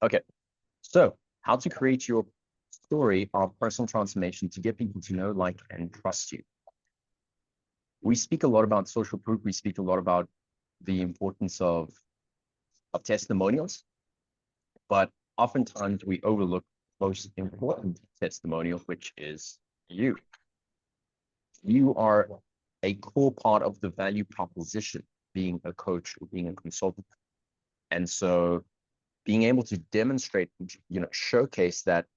Okay, so how to create your story of personal transformation to get people to know, like, and trust you. We speak a lot about social proof. We speak a lot about the importance of testimonials, but oftentimes we overlook the most important testimonial, which is you. You are a core part of the value proposition, being a coach or being a consultant. And so being able to demonstrate, showcase that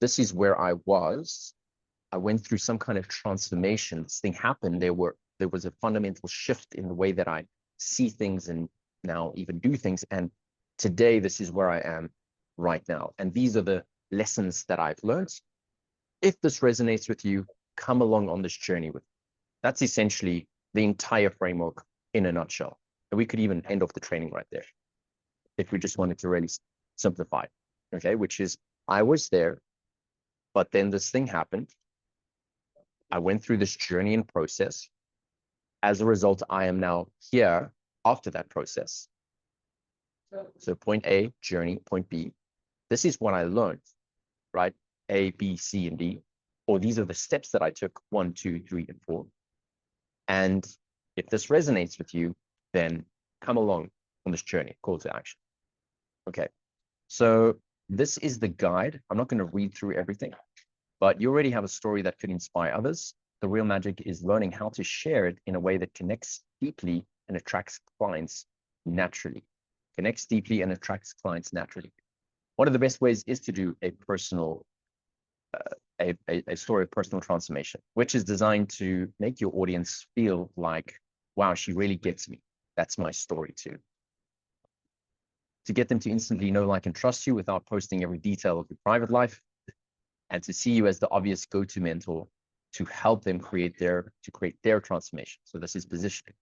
this is where I went through some kind of transformation. This thing happened. There was a fundamental shift in the way that I see things and now even do things. And today, this is where I am right now. And these are the lessons that I've learned. If this resonates with you, come along on this journey with me. That's essentially the entire framework in a nutshell. And we could even end off the training right there if we just wanted to really simplify, okay? Which is, I was there, but then this thing happened. I went through this journey and process. As a result, I am now here after that process. So point A, journey, point B. This is what I learned, right? A, B, C, and D. Or these are the steps that I took, 1, 2, 3, and 4. And if this resonates with you, then come along on this journey, call to action. Okay, so this is the guide. I'm not going to read through everything, but you already have a story that could inspire others. The real magic is learning how to share it in a way that connects deeply and attracts clients naturally. Connects deeply and attracts clients naturally. One of the best ways is to do a personal, a story of personal transformation, which is designed to make your audience feel like, wow, she really gets me. That's my story too. To get them to instantly know, like, and trust you without posting every detail of your private life, and to see you as the obvious go-to mentor to help them create their transformation. So this is positioning.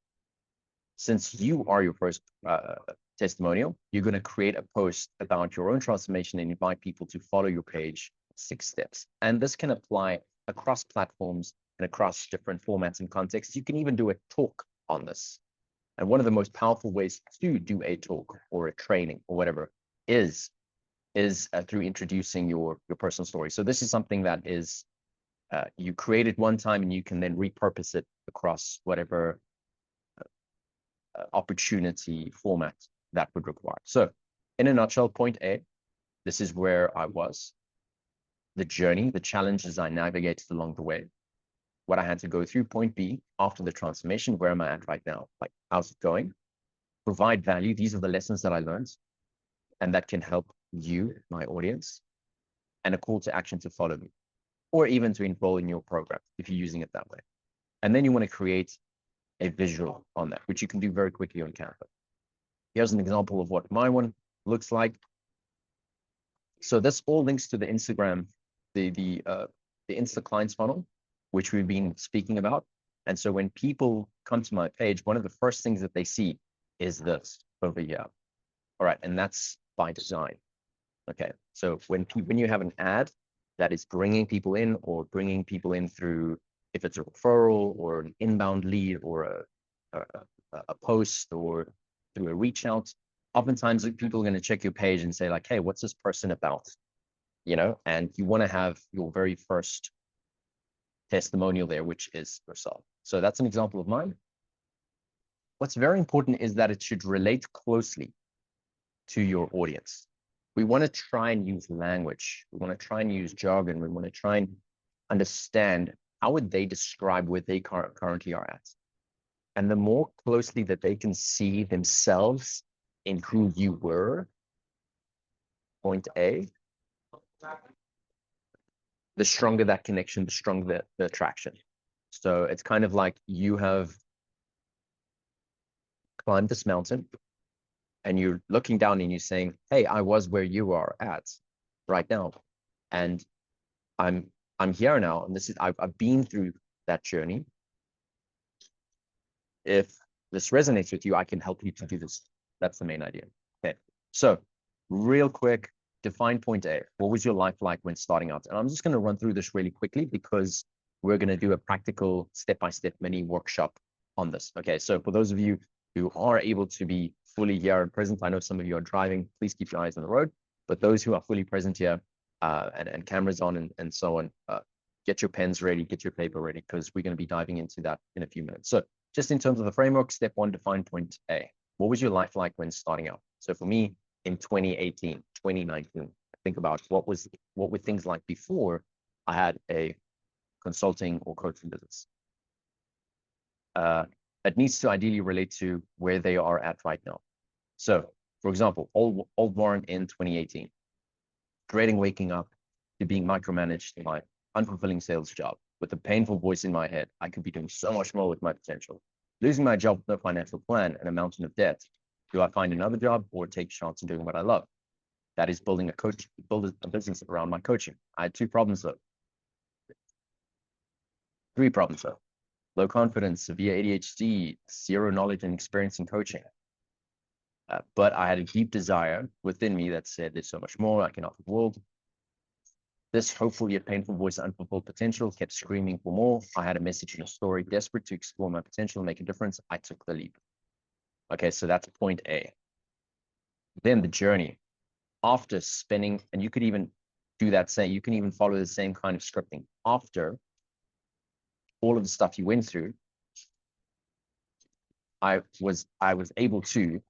Since you are your first testimonial, you're going to create a post about your own transformation and invite people to follow your page, 6 steps. And this can apply across platforms and across different formats and contexts. You can even do a talk on this. And one of the most powerful ways to do a talk or a training or whatever is through introducing your personal story. So this is something that is you create it one time and you can then repurpose it across whatever opportunity format that would require. So in a nutshell, point A, this is where I was, the journey, the challenges I navigated along the way, what I had to go through. Point B, after the transformation, where am I at right now? Like, how's it going? Provide value. These are the lessons that I learned, and that can help you, my audience, and a call to action to follow me, or even to enroll in your program if you're using it that way. And then you want to create a visual on that, which you can do very quickly on Canva. Here's an example of what my one looks like. So this all links to the Instagram, the Insta clients funnel, which we've been speaking about. And so when people come to my page, one of the first things that they see is this over here. All right, and that's by design. Okay, so when you have an ad that is bringing people in, or bringing people in through, if it's a referral or an inbound lead or a post or through a reach out, oftentimes people are going to check your page and say like, hey, what's this person about? And you want to have your very first testimonial there, which is yourself. So that's an example of mine. What's very important is that it should relate closely to your audience. We want to try and use language. We want to try and use jargon. We want to try and understand how would they describe where they currently are at. And the more closely that they can see themselves in who you were, point A, the stronger that connection, the stronger the attraction. So it's kind of like you have climbed this mountain and you're looking down and you're saying, hey, I was where you are at right now. And I'm here now. And this is, I've been through that journey. If this resonates with you, I can help you to do this. That's the main idea. Okay. So real quick, define point A. What was your life like when starting out? And I'm just going to run through this really quickly because we're going to do a practical step-by-step mini workshop on this. Okay. So for those of you who are able to be fully here and present, I know some of you are driving, please keep your eyes on the road. But those who are fully present here, and cameras on and so on, get your pens ready, get your paper ready, because we're going to be diving into that in a few minutes. So just in terms of the framework, step one, define point A. What was your life like when starting out? So for me, in 2018, 2019, think about what were things like before I had a consulting or coaching business. It needs to ideally relate to where they are at right now. So, for example, old Warren in 2018, dreading waking up to being micromanaged in my unfulfilling sales job with a painful voice in my head. I could be doing so much more with my potential. Losing my job with no financial plan and a mountain of debt. Do I find another job or take a chance in doing what I love? That is build a business around my coaching. I had three problems though. Low confidence, severe ADHD, zero knowledge and experience in coaching. But I had a deep desire within me that said, there's so much more I can offer the world. This hopeful yet painful voice of unfulfilled potential kept screaming for more. I had a message and a story, desperate to explore my potential and make a difference. I took the leap. Okay, so that's point A. Then the journey. After spending, and you could even do that same, you can even follow the same kind of scripting. After all of the stuff you went through, I was able to,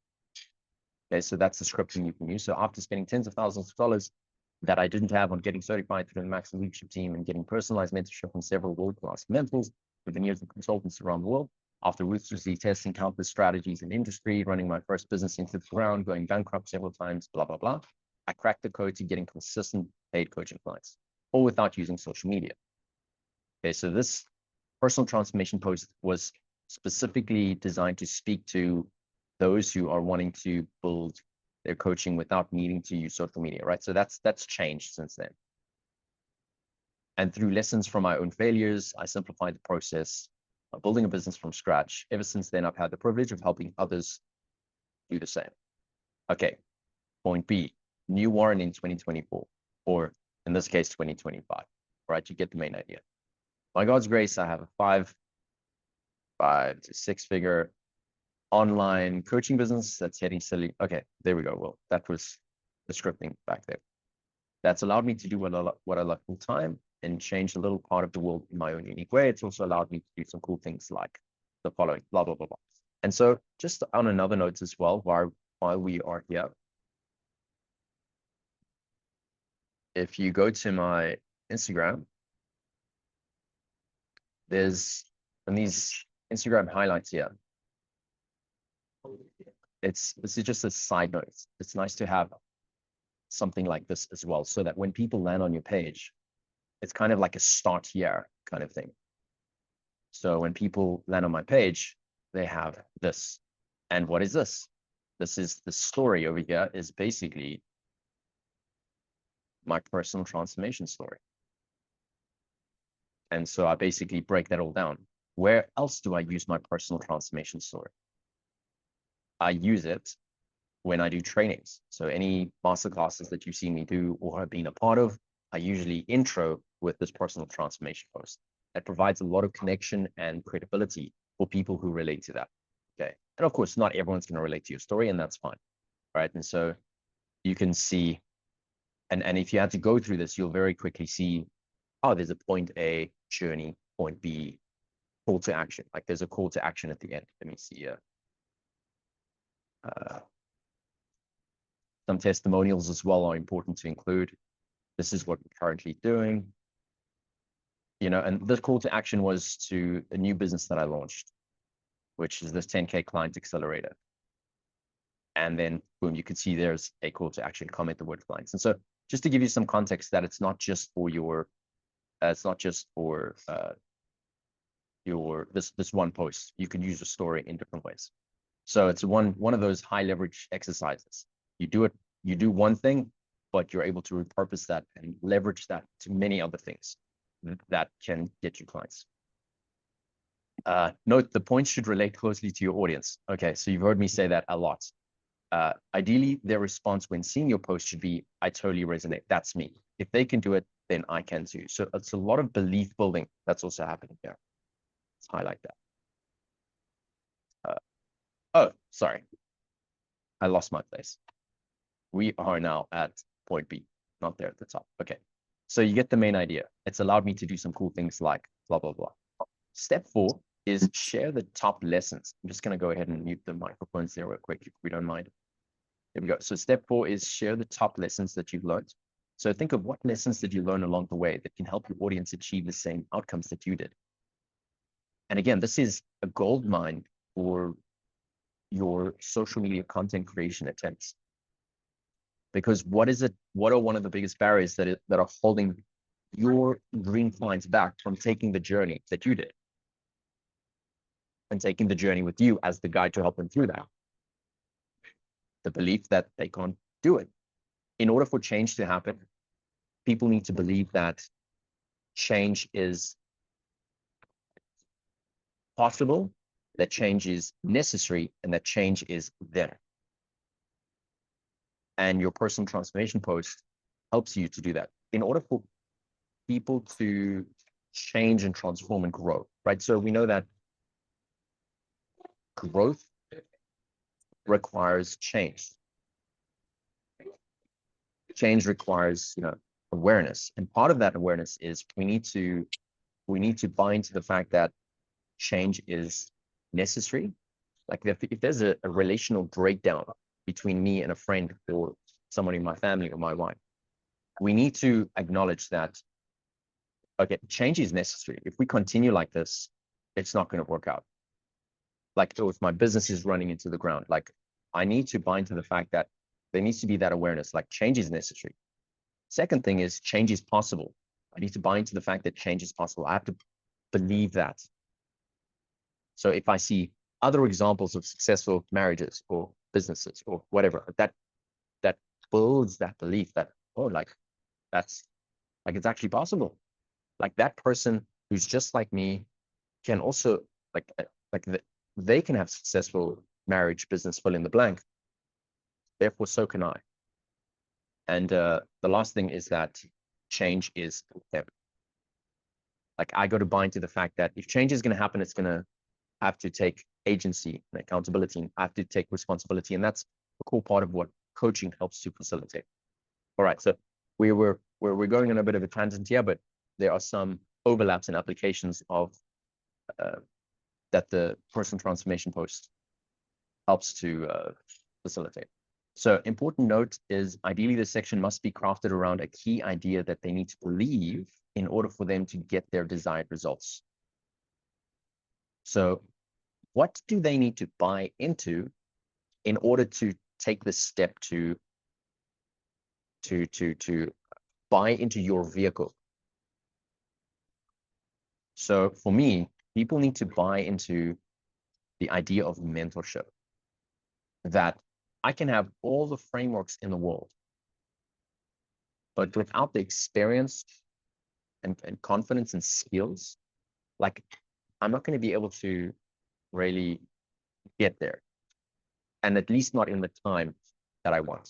okay, so that's the scripting you can use. So after spending tens of thousands of dollars that I didn't have on getting certified through the Maximum Leadership Team and getting personalized mentorship from several world-class mentors with years of consultants around the world, after ruthlessly testing countless strategies in industry, running my first business into the ground, going bankrupt several times, blah, blah, blah, I cracked the code to getting consistent paid coaching clients, all without using social media. Okay, so this personal transformation post was specifically designed to speak to those who are wanting to build their coaching without needing to use social media, right? So that's changed since then. And through lessons from my own failures, I simplified the process of building a business from scratch. Ever since then, I've had the privilege of helping others do the same. Okay, point B, new Warren in 2024, or in this case, 2025, right? You get the main idea. By God's grace, I have a five to six figure online coaching business that's heading silly. Okay, there we go. Well, that was the scripting back there. That's allowed me to do what I love full time and change a little part of the world in my own unique way. It's also allowed me to do some cool things like the following, blah, blah, blah, blah. And so just on another note as well, while we are here, if you go to my Instagram, there's in these Instagram highlights here. This is just a side note. It's nice to have something like this as well, so that when people land on your page, it's kind of like a start here kind of thing. So when people land on my page, they have this. And what is this? This is the story over here is basically my personal transformation story. And so I basically break that all down. Where else do I use my personal transformation story? I use it when I do trainings. So any masterclasses that you see me do or have been a part of, I usually intro with this personal transformation post. That provides a lot of connection and credibility for people who relate to that. Okay. And of course, not everyone's going to relate to your story, and that's fine. Right. And so you can see, and if you had to go through this, you'll very quickly see, oh, there's a point A journey, point B, call to action. Like there's a call to action at the end. Let me see here. Some testimonials as well are important to include. This is what we're currently doing. You know, and this call to action was to a new business that I launched, which is this 10K client accelerator. And then boom, you can see there's a call to action, comment the word clients. And so just to give you some context that it's not just for your, this one post. You can use a story in different ways. So it's one of those high leverage exercises. You do one thing, but you're able to repurpose that and leverage that to many other things that can get you clients. Note the points should relate closely to your audience. Okay, so you've heard me say that a lot. Ideally, their response when seeing your post should be, I totally resonate. That's me. If they can do it, then I can too. So it's a lot of belief building that's also happening here. Let's highlight that. Oh, sorry. I lost my place. We are now at point B, not there at the top. Okay. So you get the main idea. It's allowed me to do some cool things like blah, blah, blah. Step 4 is share the top lessons. I'm just going to go ahead and mute the microphones there real quick if we don't mind. There we go. So step 4 is share the top lessons that you've learned. So think of what lessons did you learn along the way that can help your audience achieve the same outcomes that you did. And again, this is a gold mine for your social media content creation attempts. Because what are one of the biggest barriers that are holding your dream clients back from taking the journey that you did and taking the journey with you as the guide to help them through that? The belief that they can't do it. In order for change to happen, people need to believe that change is possible, that change is necessary, and that change is there. And your personal transformation post helps you to do that. In order for people to change and transform and grow, right? So we know that growth requires change. Change requires, awareness. And part of that awareness is we need to buy into the fact that change is necessary. Like if there's a relational breakdown between me and a friend or someone in my family or my wife, we need to acknowledge that, okay, change is necessary. If we continue like this, it's not going to work out. Like if my business is running into the ground, like I need to buy into the fact that there needs to be that awareness, like change is necessary. Second thing is change is possible. I need to buy into the fact that change is possible. I have to believe that. So if I see other examples of successful marriages or businesses or whatever, that builds that belief that, oh, like that's like it's actually possible. Like that person who's just like me can also they can have successful marriage, business, fill in the blank. Therefore, so can I. And the last thing is that change is them. Like I got to buy into the fact that if change is going to happen, it's going to have to take agency and accountability, and I have to take responsibility. And that's a cool part of what coaching helps to facilitate. All right, so we're going on a bit of a tangent here, but there are some overlaps and applications of that the personal transformation post helps to facilitate. So important note is ideally this section must be crafted around a key idea that they need to believe in order for them to get their desired results. So what do they need to buy into in order to take the step to buy into your vehicle? So for me, people need to buy into the idea of mentorship, that I can have all the frameworks in the world, but without the experience and confidence and skills, like I'm not going to be able to really get there, and at least not in the time that I want.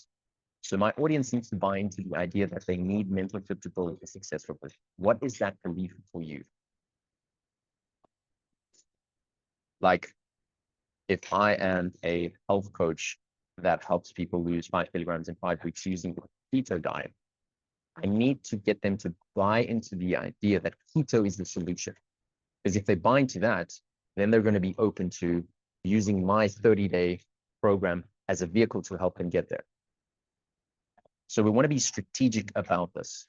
So my audience needs to buy into the idea that they need mentorship to build a successful business. What is that belief for you? Like if I am a health coach that helps people lose 5 kilograms in 5 weeks using a keto diet, I need to get them to buy into the idea that keto is the solution. Because if they buy into that, then they're going to be open to using my 30-day program as a vehicle to help them get there. So we want to be strategic about this.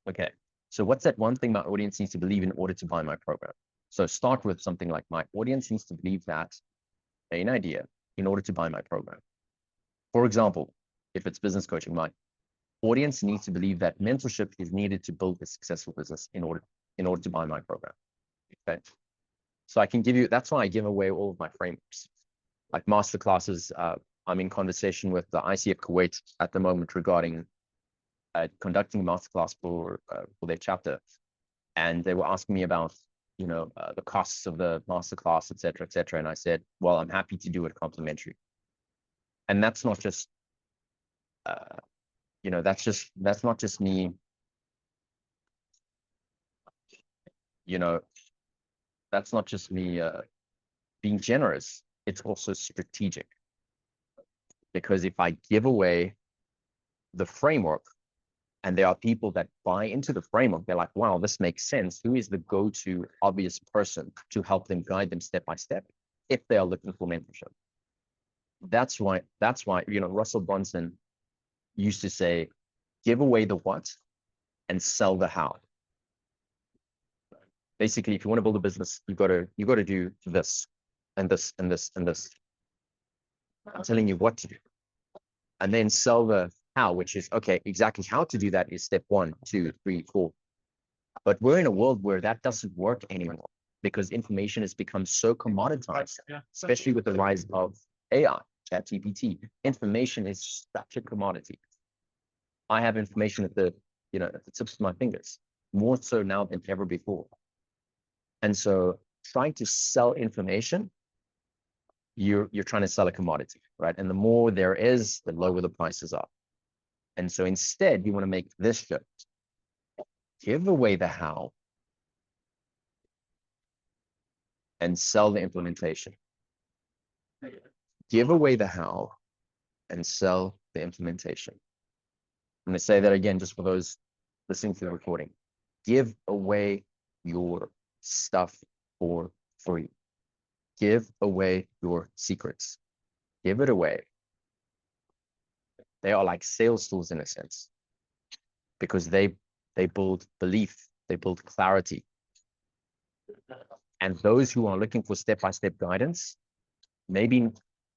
Okay, so what's that one thing my audience needs to believe in order to buy my program? So start with something like my audience needs to believe that main idea in order to buy my program. For example, if it's business coaching, my audience needs to believe that mentorship is needed to build a successful business in order to buy my program. Okay, so I can give you, that's why I give away all of my frameworks, like masterclasses. I'm in conversation with the ICF Kuwait at the moment regarding conducting a masterclass for their chapter, and they were asking me about the costs of the masterclass, et cetera, and I said, well, I'm happy to do it complimentary. And that's not just that's not just me, that's not just me being generous. It's also strategic, because if I give away the framework, and there are people that buy into the framework. They're like, wow, this makes sense. Who is the go-to obvious person to help them, guide them step by step if they are looking for mentorship? That's why, Russell Brunson used to say, give away the what and sell the how. Basically, if you want to build a business, you got to do this and this and this and this. I'm telling you what to do. And then sell the how, which is, okay, exactly how to do that is step 1, 2, 3, 4. But we're in a world where that doesn't work anymore because information has become so commoditized, especially with the rise of AI, ChatGPT. Information is such a commodity. I have information at the tips of my fingers, more so now than ever before. And so trying to sell information, you're trying to sell a commodity, right? And the more there is, the lower the prices are. And so instead, you want to make this shift. Give away the how and sell the implementation. Give away the how and sell the implementation. I'm going to say that again, just for those listening to the recording. Give away your stuff for free. Give away your secrets. Give it away. They are like sales tools in a sense, because they build belief, they build clarity. And those who are looking for step-by-step guidance, maybe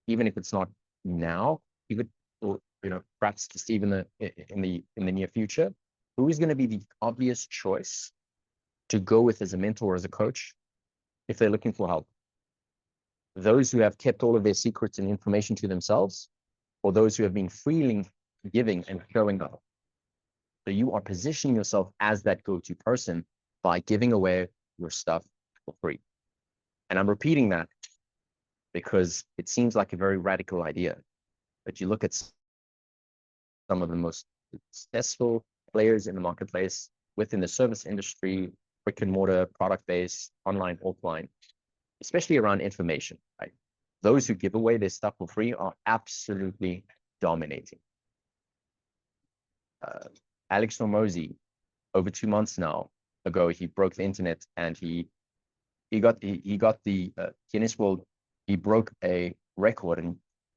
even if it's not now, even, or perhaps just even in the near future, who is going to be the obvious choice to go with as a mentor or as a coach if they're looking for help? Those who have kept all of their secrets and information to themselves, or those who have been freely giving and showing up? So you are positioning yourself as that go-to person by giving away your stuff for free. And I'm repeating that because it seems like a very radical idea, but you look at some of the most successful players in the marketplace within the service industry, brick and mortar, product-based, online, offline, especially around information, right? Those who give away their stuff for free are absolutely dominating. Alex Hormozi, over 2 months now ago, he broke the internet and he got the Guinness World. He broke a record and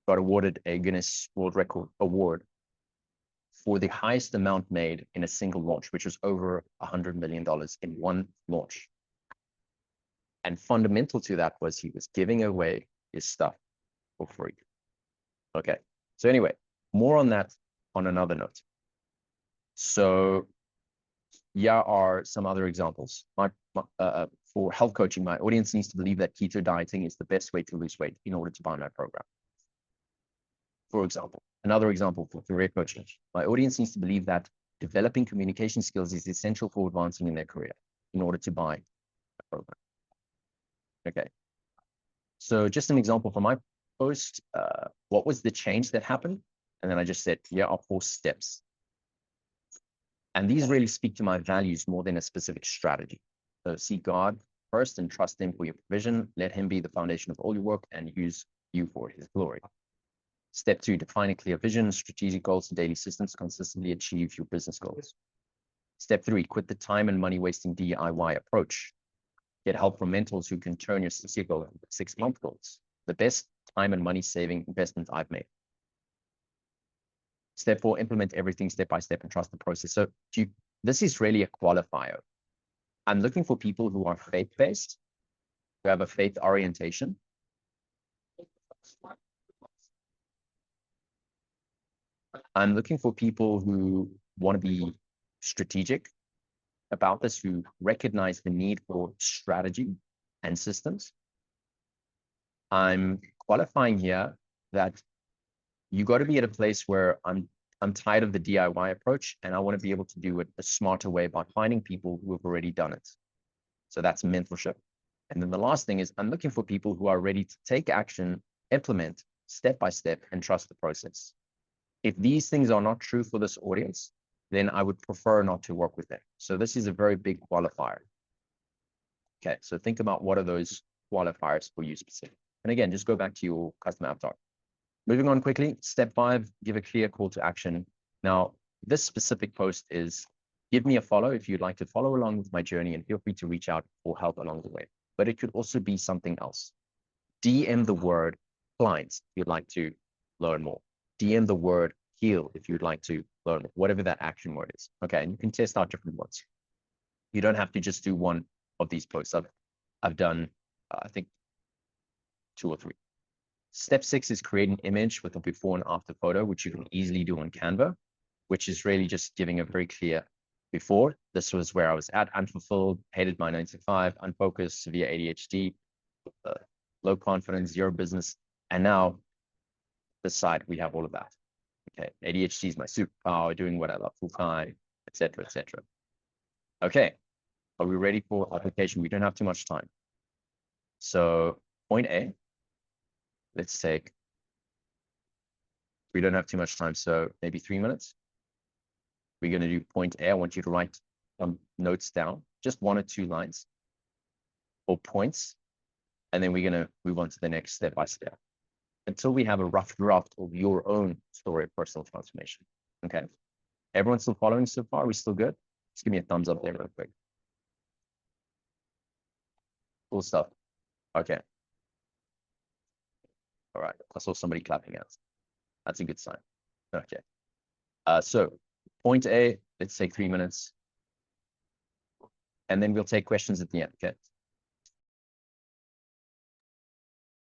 got awarded a Guinness World Record award for the highest amount made in a single launch, which was over $100 million in one launch. And fundamental to that was he was giving away his stuff for free. Okay, so anyway, more on that on another note. So here are some other examples. For health coaching, my audience needs to believe that keto dieting is the best way to lose weight in order to buy my program. For example, another example for career coaching, my audience needs to believe that developing communication skills is essential for advancing in their career in order to buy a program. Okay. So just an example for my post, what was the change that happened? And then I just said, here are 4 steps. And these really speak to my values more than a specific strategy. So seek God first and trust him for your provision. Let him be the foundation of all your work and use you for his glory. Step 2, define a clear vision, strategic goals, and daily systems to consistently achieve your business goals. Step 3, quit the time and money wasting DIY approach. Get help from mentors who can turn your 6-year goal into 6-month goals. The best time and money saving investment I've made. Step 4, implement everything step by step and trust the process. So this is really a qualifier. I'm looking for people who are faith-based, who have a faith orientation. I'm looking for people who want to be strategic about this, who recognize the need for strategy and systems. I'm qualifying here that you got to be at a place where I'm tired of the DIY approach and I want to be able to do it a smarter way by finding people who have already done it. So that's mentorship. And then the last thing is I'm looking for people who are ready to take action, implement step by step, and trust the process. If these things are not true for this audience, then I would prefer not to work with them. So this is a very big qualifier. Okay, so think about what are those qualifiers for you specifically. And again, just go back to your customer avatar. Moving on quickly, step 5, give a clear call to action. Now, this specific post is give me a follow if you'd like to follow along with my journey, and feel free to reach out for help along the way. But it could also be something else. DM the word clients if you'd like to learn more. DM the word heal if you'd like to learn more, whatever that action word is. Okay, and you can test out different ones. You don't have to just do one of these posts. I've done, I think, 2 or 3. Step 6 is create an image with a before and after photo, which you can easily do on Canva, which is really just giving a very clear before. This was where I was at, unfulfilled, hated my 9 to 5, unfocused, severe ADHD, low confidence, zero business. And now this side, we have all of that. Okay, ADHD is my superpower, doing what I love full time, etc., etc. Okay, are we ready for application? We don't have too much time. So point A, let's take, we don't have too much time, so maybe 3 minutes. We're going to do point A. I want you to write some notes down, just 1 or 2 lines or points, and then we're going to move on to the next step by step until we have a rough draft of your own story of personal transformation. Okay, everyone's still following so far? Are we still good? Just give me a thumbs up there real quick. Cool stuff. Okay. All right, I saw somebody clapping hands. That's a good sign. Okay. So point A, let's take 3 minutes. And then we'll take questions at the end, okay?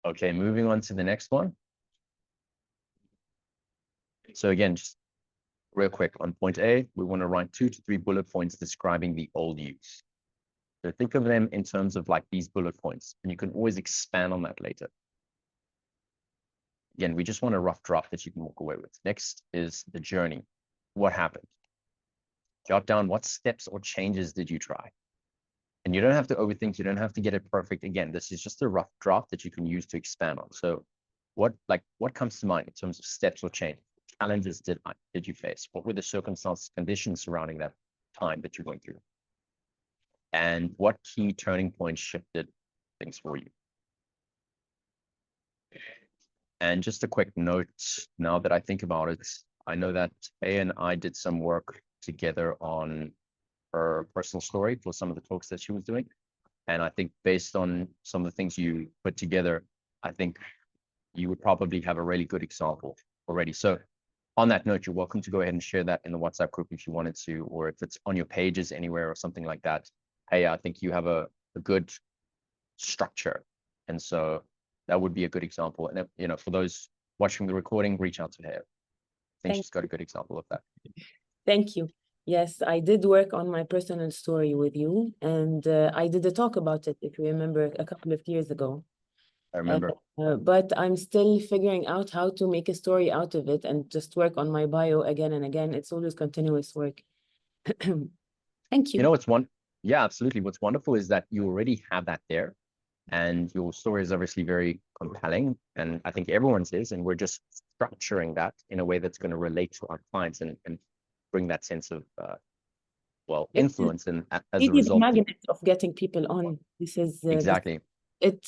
Okay, moving on to the next one. So again, just real quick on point A, we want to write 2 to 3 bullet points describing the old you. So think of them in terms of like these bullet points, and you can always expand on that later. Again, we just want a rough draft that you can walk away with. Next is the journey. What happened? Jot down what steps or changes did you try? And you don't have to overthink, you don't have to get it perfect. Again, this is just a rough draft that you can use to expand on. So what comes to mind in terms of steps or change? Challenges did you face? What were the circumstances, conditions surrounding that time that you're going through? And what key turning points shifted things for you? And just a quick note, now that I think about it, I know that A and I did some work together on her personal story for some of the talks that she was doing. And I think based on some of the things you put together, I think you would probably have a really good example already. So on that note, you're welcome to go ahead and share that in the WhatsApp group if you wanted to, or if it's on your pages anywhere or something like that. Hey, I think you have a good structure. And so that would be a good example. And, you know, for those watching the recording, reach out to her. I think she's got a good example of that. Thank you. Yes, I did work on my personal story with you, and I did a talk about it, if you remember, a couple of years ago. I remember. But I'm still figuring out how to make a story out of it and just work on my bio again and again. It's always continuous work. Thank you. You know, yeah, absolutely. What's wonderful is that you already have that there, and your story is obviously very compelling, and I think everyone's is, and we're just structuring that in a way that's going to relate to our clients and bring that sense of influence, and as a result, the magnet of getting people on. This is exactly. It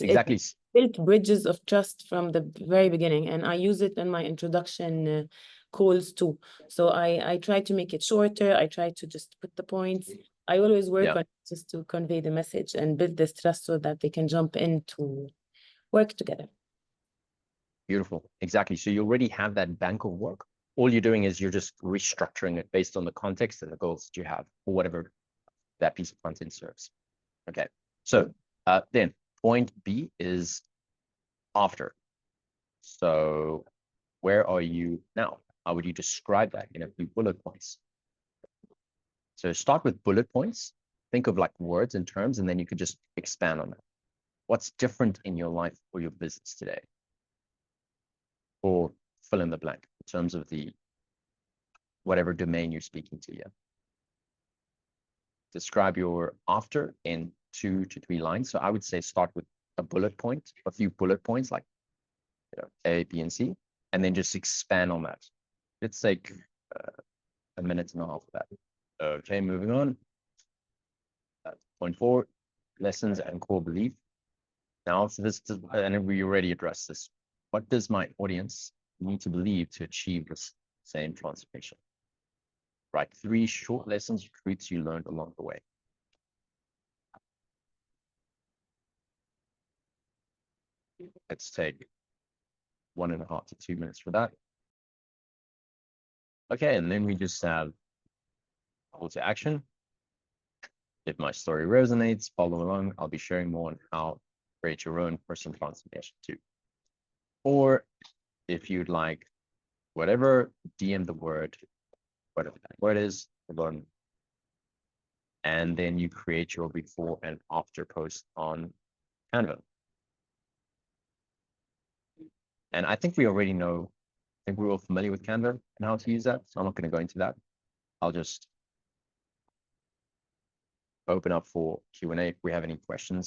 built bridges of trust from the very beginning, and I use it in my introduction calls too. So I try to make it shorter. I try to just put the points. I always work on just to convey the message and build this trust so that they can jump in to work together. Beautiful. Exactly. So you already have that bank of work. All you're doing is you're just restructuring it based on the context and the goals that you have, or whatever that piece of content serves. Okay. So then point B is after. So where are you now? How would you describe that in a few bullet points? So start with bullet points. Think of like words and terms, and then you could just expand on that. What's different in your life or your business today? Or fill in the blank in terms of the whatever domain you're speaking to. Yeah. Describe your after in 2 to 3 lines. So I would say start with a bullet point, a few bullet points like A, B, and C, and then just expand on that. Let's take a minute and a half of that. Okay, moving on. Point 4, lessons and core belief. Now, so this, and we already addressed this. What does my audience need to believe to achieve this same transformation? Write 3 short lessons, truths you learned along the way. Let's take 1.5 to 2 minutes for that. Okay, and then we just have call to action. If my story resonates, follow along. I'll be sharing more on how to create your own personal transformation too. Or if you'd like, whatever, DM the word, whatever that word is, and then you create your before and after post on Canva. And I think we already know, I think we're all familiar with Canva and how to use that. So I'm not going to go into that. I'll just open up for Q&A if we have any questions.